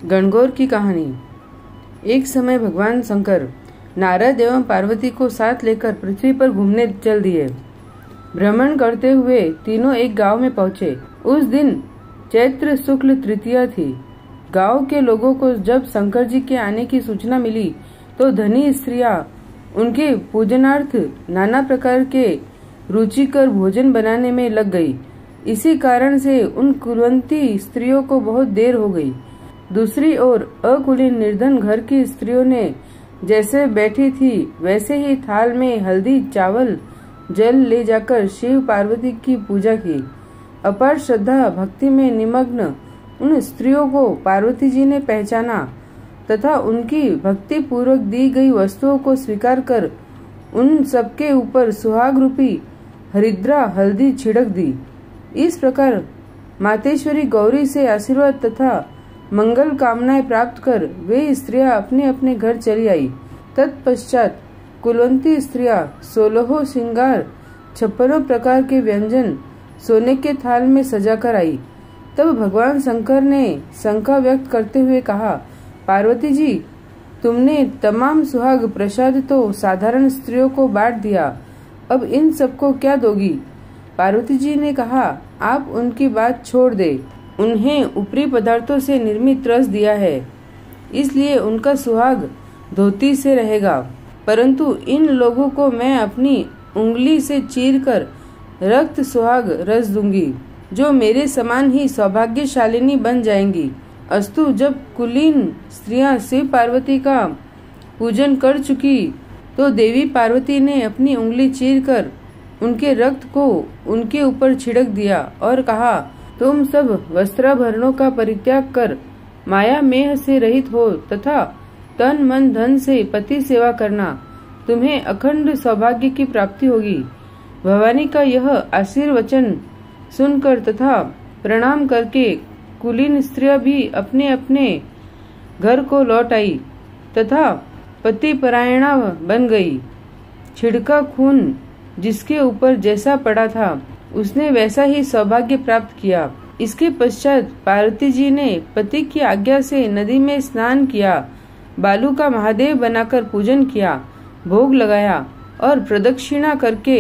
गणगौर की कहानी। एक समय भगवान शंकर नारद एवं पार्वती को साथ लेकर पृथ्वी पर घूमने चल दिए। भ्रमण करते हुए तीनों एक गांव में पहुंचे। उस दिन चैत्र शुक्ल तृतीया थी। गांव के लोगों को जब शंकर जी के आने की सूचना मिली तो धनी स्त्रियां उनके पूजनार्थ नाना प्रकार के रुचिकर भोजन बनाने में लग गई। इसी कारण से उन कुलवंती स्त्रियों को बहुत देर हो गई। दूसरी ओर अकुलीन निर्धन घर की स्त्रियों ने जैसे बैठी थी वैसे ही थाल में हल्दी चावल जल ले जाकर शिव पार्वती की पूजा की। अपार श्रद्धा भक्ति में निमग्न उन स्त्रियों को पार्वती जी ने पहचाना तथा उनकी भक्ति पूर्वक दी गई वस्तुओं को स्वीकार कर उन सबके ऊपर सुहाग रूपी हरिद्रा हल्दी छिड़क दी। इस प्रकार मातेश्वरी गौरी से आशीर्वाद तथा मंगल कामनाएं प्राप्त कर वे स्त्रियां अपने अपने घर चली आई। तत्पश्चात कुलवंती स्त्रियां 16 श्रृंगार 56 प्रकार के व्यंजन सोने के थाल में सजाकर आई। तब भगवान शंकर ने शंका व्यक्त करते हुए कहा, पार्वती जी, तुमने तमाम सुहाग प्रसाद तो साधारण स्त्रियों को बांट दिया, अब इन सबको क्या दोगी? पार्वती जी ने कहा, आप उनकी बात छोड़ दे। उन्हें ऊपरी पदार्थों से निर्मित रस दिया है, इसलिए उनका सुहाग धोती से रहेगा। परंतु इन लोगों को मैं अपनी उंगली से चीरकर रक्त सुहाग रस दूंगी, जो मेरे समान ही सौभाग्यशालिनी बन जाएंगी। अस्तु, जब कुलीन स्त्रियां शिव पार्वती का पूजन कर चुकी तो देवी पार्वती ने अपनी उंगली चीरकर उनके रक्त को उनके ऊपर छिड़क दिया और कहा, तुम सब वस्त्राभरणों का परित्याग कर माया मेह से रहित हो तथा तन मन धन से पति सेवा करना, तुम्हें अखंड सौभाग्य की प्राप्ति होगी। भवानी का यह आशीर्वचन सुनकर तथा प्रणाम करके कुलीन स्त्रियां भी अपने अपने घर को लौट आई तथा पति परायणा बन गई। छिड़का खून जिसके ऊपर जैसा पड़ा था उसने वैसा ही सौभाग्य प्राप्त किया। इसके पश्चात पार्वती जी ने पति की आज्ञा से नदी में स्नान किया, बालू का महादेव बनाकर पूजन किया, भोग लगाया और प्रदक्षिणा करके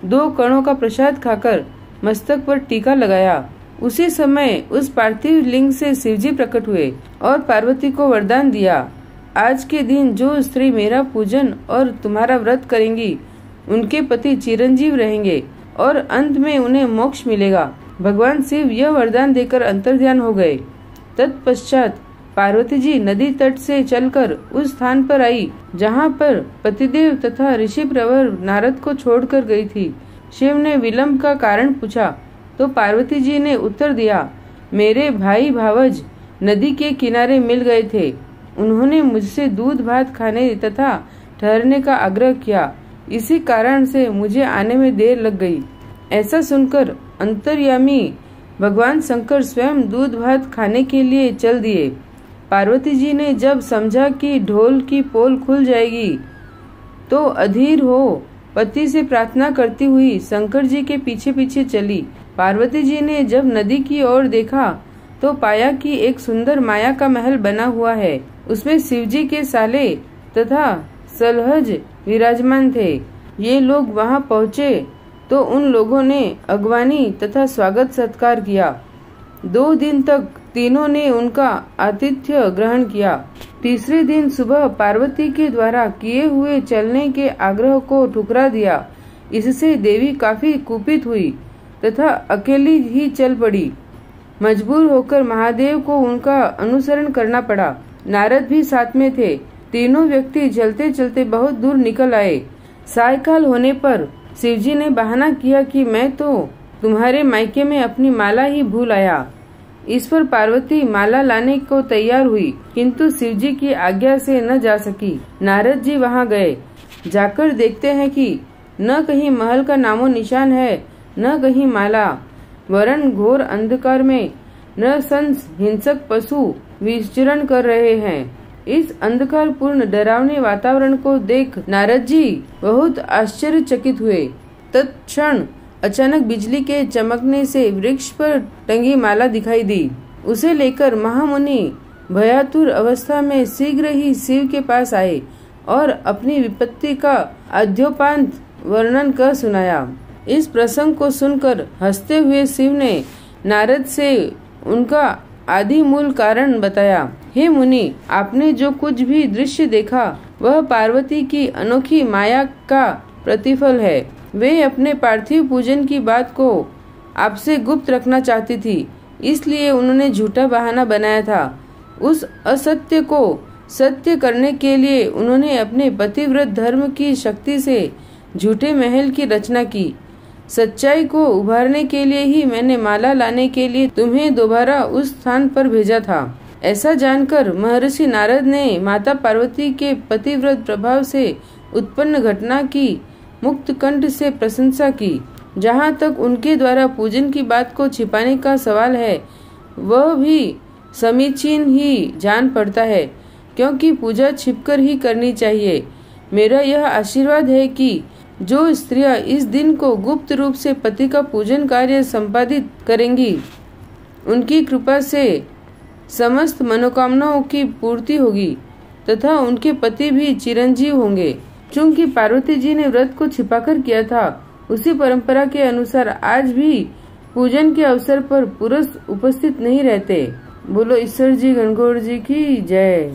2 कणों का प्रसाद खाकर मस्तक पर टीका लगाया। उसी समय उस पार्थिव लिंग से शिवजी प्रकट हुए और पार्वती को वरदान दिया, आज के दिन जो स्त्री मेरा पूजन और तुम्हारा व्रत करेंगी उनके पति चिरंजीव रहेंगे और अंत में उन्हें मोक्ष मिलेगा। भगवान शिव यह वरदान देकर अंतर्ध्यान हो गए। तत्पश्चात पार्वती जी नदी तट से चलकर उस स्थान पर आई जहाँ पर पतिदेव तथा ऋषि प्रवर नारद को छोड़कर गई थी। शिव ने विलंब का कारण पूछा तो पार्वती जी ने उत्तर दिया, मेरे भाई भावज नदी के किनारे मिल गए थे। उन्होंने मुझसे दूध भात खाने तथा ठहरने का आग्रह किया, इसी कारण से मुझे आने में देर लग गई। ऐसा सुनकर अंतर्यामी भगवान शंकर स्वयं दूध भात खाने के लिए चल दिए। पार्वती जी ने जब समझा कि ढोल की पोल खुल जाएगी तो अधीर हो पति से प्रार्थना करती हुई शंकर जी के पीछे पीछे चली। पार्वती जी ने जब नदी की ओर देखा तो पाया कि एक सुंदर माया का महल बना हुआ है। उसमें शिवजी के साले तथा सलहज विराजमान थे। ये लोग वहां पहुँचे तो उन लोगों ने अगवानी तथा स्वागत सत्कार किया। 2 दिन तक तीनों ने उनका आतिथ्य ग्रहण किया। तीसरे दिन सुबह पार्वती के द्वारा किए हुए चलने के आग्रह को ठुकरा दिया। इससे देवी काफी कुपित हुई तथा अकेली ही चल पड़ी। मजबूर होकर महादेव को उनका अनुसरण करना पड़ा। नारद भी साथ में थे। तीनों व्यक्ति चलते चलते बहुत दूर निकल आए। सायकाल होने पर शिवजी ने बहाना किया कि मैं तो तुम्हारे मायके में अपनी माला ही भूल आया। इस पर पार्वती माला लाने को तैयार हुई, किंतु शिवजी की आज्ञा से न जा सकी। नारद जी वहां गए। जाकर देखते हैं कि न कहीं महल का नामो निशान है, न कहीं माला, वरन घोर अंधकार में नरसंस हिंसक पशु विचरण कर रहे हैं। इस अंधकार पूर्ण डरावने वातावरण को देख नारद जी बहुत आश्चर्यचकित हुए। तत्क्षण अचानक बिजली के चमकने से वृक्ष पर टंगी माला दिखाई दी। उसे लेकर महामुनि भयातुर अवस्था में शीघ्र ही शिव के पास आए और अपनी विपत्ति का आद्योपांत वर्णन कर सुनाया। इस प्रसंग को सुनकर हंसते हुए शिव ने नारद से उनका आदि मूल कारण बताया। हे मुनि, आपने जो कुछ भी दृश्य देखा वह पार्वती की अनोखी माया का प्रतिफल है। वे अपने पार्थिव पूजन की बात को आपसे गुप्त रखना चाहती थी, इसलिए उन्होंने झूठा बहाना बनाया था। उस असत्य को सत्य करने के लिए उन्होंने अपने पतिव्रत धर्म की शक्ति से झूठे महल की रचना की। सच्चाई को उभारने के लिए ही मैंने माला लाने के लिए तुम्हें दोबारा उस स्थान पर भेजा था। ऐसा जानकर महर्षि नारद ने माता पार्वती के पतिव्रत प्रभाव से उत्पन्न घटना की मुक्त कंठ से प्रशंसा की। जहाँ तक उनके द्वारा पूजन की बात को छिपाने का सवाल है, वह भी समीचीन ही जान पड़ता है, क्योंकि पूजा छिपकर ही करनी चाहिए। मेरा यह आशीर्वाद है कि जो स्त्रियां इस दिन को गुप्त रूप से पति का पूजन कार्य संपादित करेंगी, उनकी कृपा से समस्त मनोकामनाओं की पूर्ति होगी तथा उनके पति भी चिरंजीव होंगे। चूंकि पार्वती जी ने व्रत को छिपाकर किया था, उसी परंपरा के अनुसार आज भी पूजन के अवसर पर पुरुष उपस्थित नहीं रहते। बोलो ईश्वर जी गणगौर जी की जय।